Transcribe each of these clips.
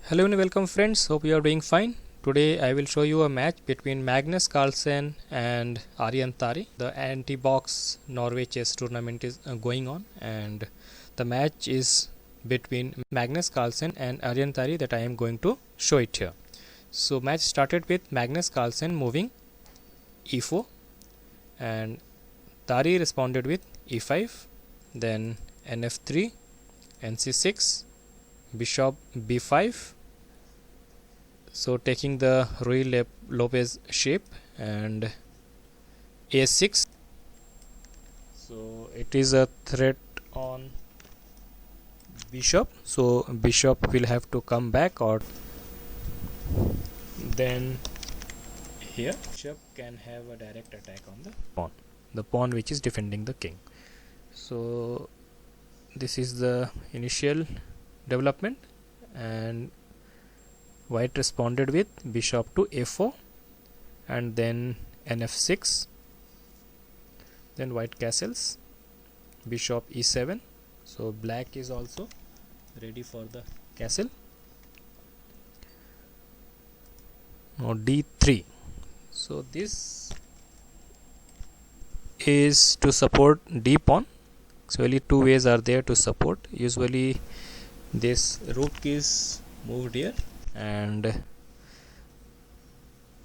Hello and welcome friends, hope you are doing fine. Today I will show you a match between Magnus Carlsen and Aryan Tari. The Antibox Norway chess tournament is going on, and the match is between Magnus Carlsen and Aryan Tari that I am going to show it here. So match started with Magnus Carlsen moving e4 and Tari responded with e5, then Nf3 Nc6, bishop b5, so taking the Ruy Lopez shape, and a6, so it is a threat on bishop, so bishop will have to come back, or then here bishop can have a direct attack on the pawn which is defending the king. So this is the initial development, and white responded with bishop to a4 and then nf6, then white castles, bishop e7, so black is also ready for the castle. Now d3, so this is to support d pawn. Actually two ways are there to support. Usually this rook is moved here and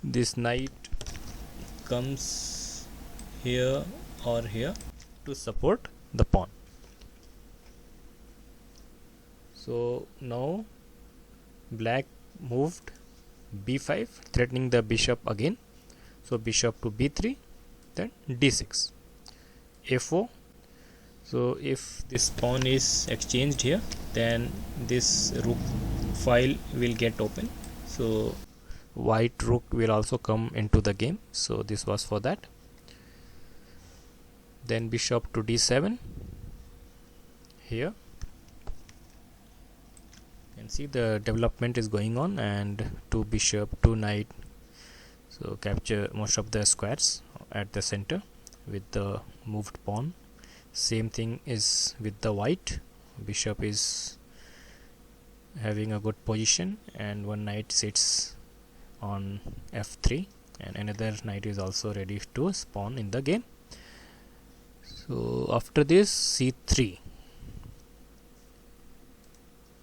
this knight comes here or here to support the pawn. So now black moved b5, threatening the bishop again, so bishop to b3, then d6, a4. So if this pawn is exchanged here, then this rook file will get open, so white rook will also come into the game, so this was for that. Then bishop to d7 here, you can see the development is going on, and two bishop, two knight, so capture most of the squares at the center with the moved pawn. Same thing is with the white, bishop is having a good position and one knight sits on f3 and another knight is also ready to spawn in the game. So after this c3,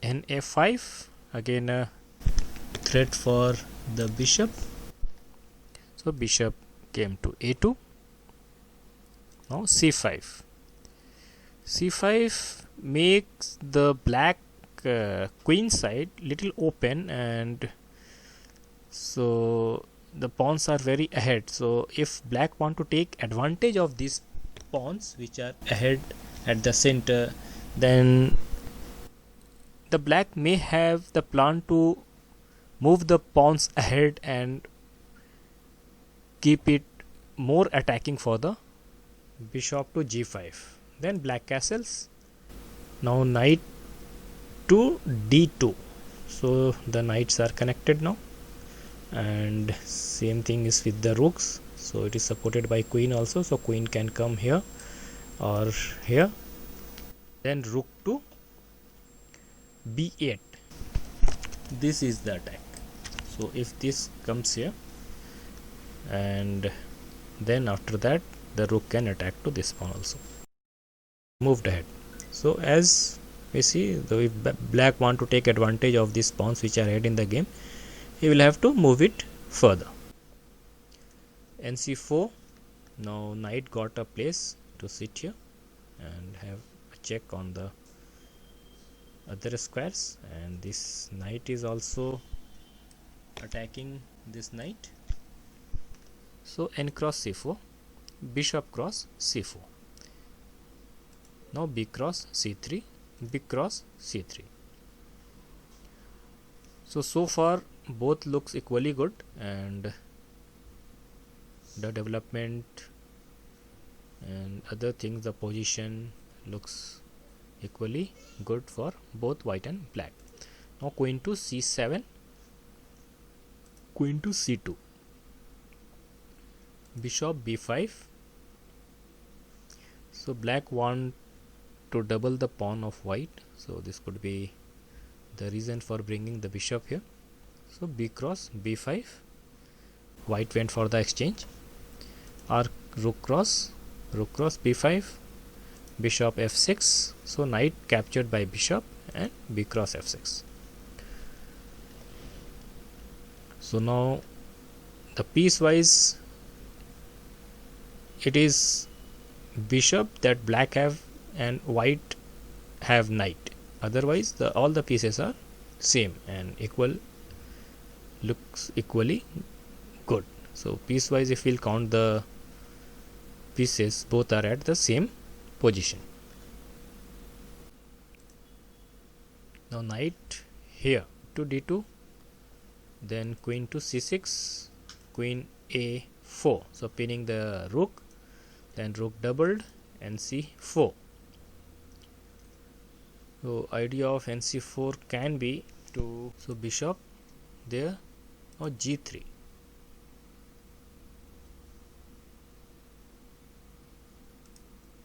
na5, again a threat for the bishop, so bishop came to a2. Now c5, c5 makes the black queen side little open, and so the pawns are very ahead. So if black want to take advantage of these pawns which are ahead at the center, then the black may have the plan to move the pawns ahead and keep it more attacking for the bishop to g5, then black castles. Now knight to d2, so the knights are connected now, and same thing is with the rooks, so it is supported by queen also, so queen can come here or here. Then rook to b8, this is the attack, so if this comes here, and then after that the rook can attack to this pawn also, moved ahead. So as we see, if black want to take advantage of these pawns which are ahead in the game, he will have to move it further. nc4, now knight got a place to sit here and have a check on the other squares, and this knight is also attacking this knight, so n cross c4, bishop cross c4, now b cross c3, b cross c3. So far both looks equally good, and the development and other things, the position looks equally good for both white and black. Now queen to c7, queen to c2, bishop b5, so black want to double the pawn of white, so this could be the reason for bringing the bishop here. So b cross b5, white went for the exchange. R rook cross b5, bishop f6. So knight captured by bishop and b cross f6. So now the piecewise it is bishop that black have and white have knight. Otherwise all the pieces are same and looks equally good. So piecewise, if we'll count the pieces, both are at the same position. Now knight here to d2, then queen to c6, queen a4, so pinning the rook, then rook doubled, nc4. So idea of nc4 can be to bishop there or g3.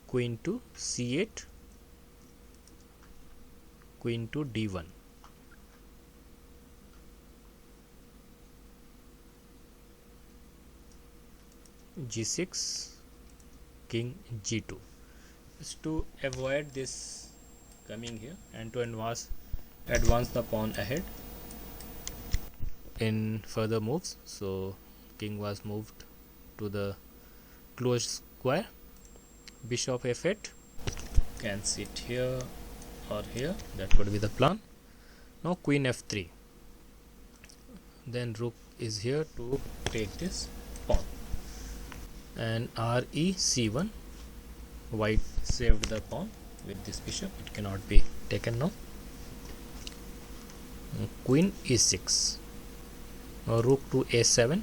Queen to c8, queen to d1. g6, king g2. Just to avoid this coming here and to advance the pawn ahead in further moves. So king was moved to the closed square. Bishop f8 can sit here or here, that would be the plan. Now queen f3, then rook is here to take this pawn, and Rec1, white saved the pawn with this bishop, it cannot be taken now. Queen e6, now rook to a7.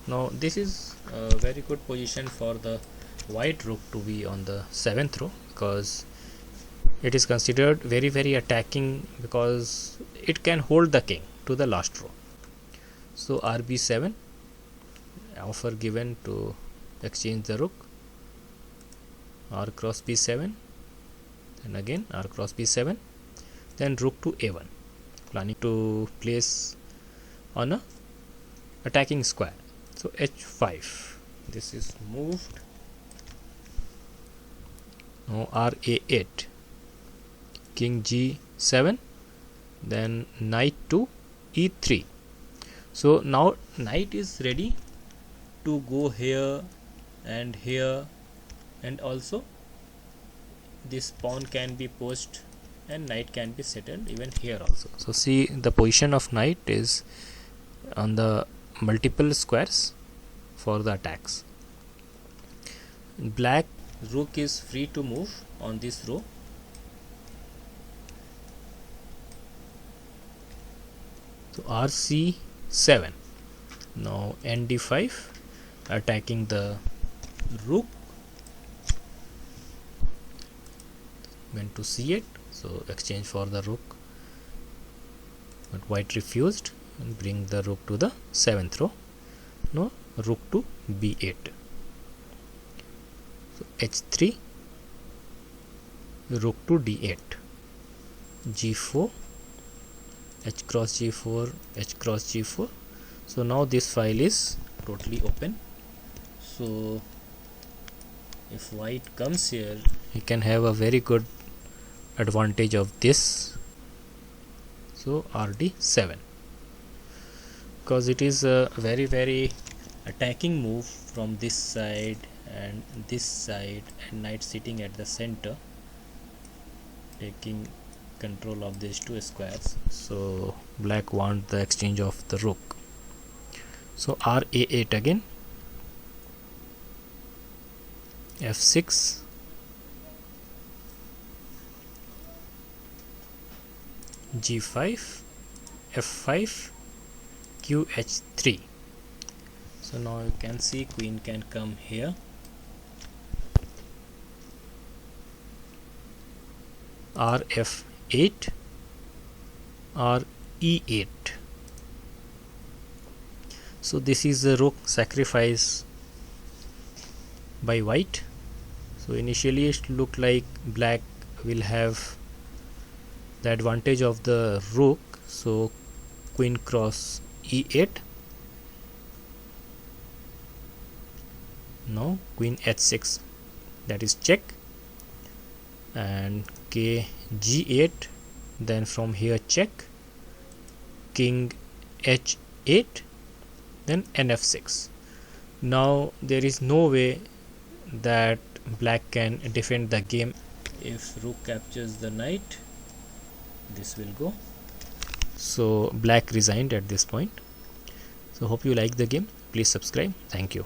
Now this is a very good position for the white rook to be on the 7th row, because it is considered very attacking, because it can hold the king to the last row. So Rb7, offer given to exchange the rook. R cross b7, then again R cross b7, then rook to a1, planning to place on a attacking square. So h5, this is moved. Now Ra8, king g7, then knight to e3. So now knight is ready to go here, and also this pawn can be pushed and knight can be settled even here also. So see, the position of knight is on the multiple squares for the attacks. Black rook is free to move on this row. So Rc7, now Nd5 attacking the rook, went to c8, so exchange for the rook, but white refused and bring the rook to the 7th row. Now rook to b8, so h3, rook to d8, g4, h cross g4, h cross g4. So now this file is totally open. So if white comes here, he can have a very good advantage of this. So rd7, because it is a very attacking move from this side and this side, and knight sitting at the center taking control of these two squares. So black want the exchange of the rook. So Ra8 again, f6, g5, f5, Qh3. So now you can see queen can come here. Rf8, Re8. So this is the rook sacrifice by white. So initially it looked like black will have the advantage of the rook. So queen cross e8, no, queen h6, that is check, and Kg8, then from here check, king h8, then Nf6. Now there is no way that black can defend the game. If rook captures the knight, this will go. So black resigned at this point. So hope you like the game. Please subscribe. Thank you.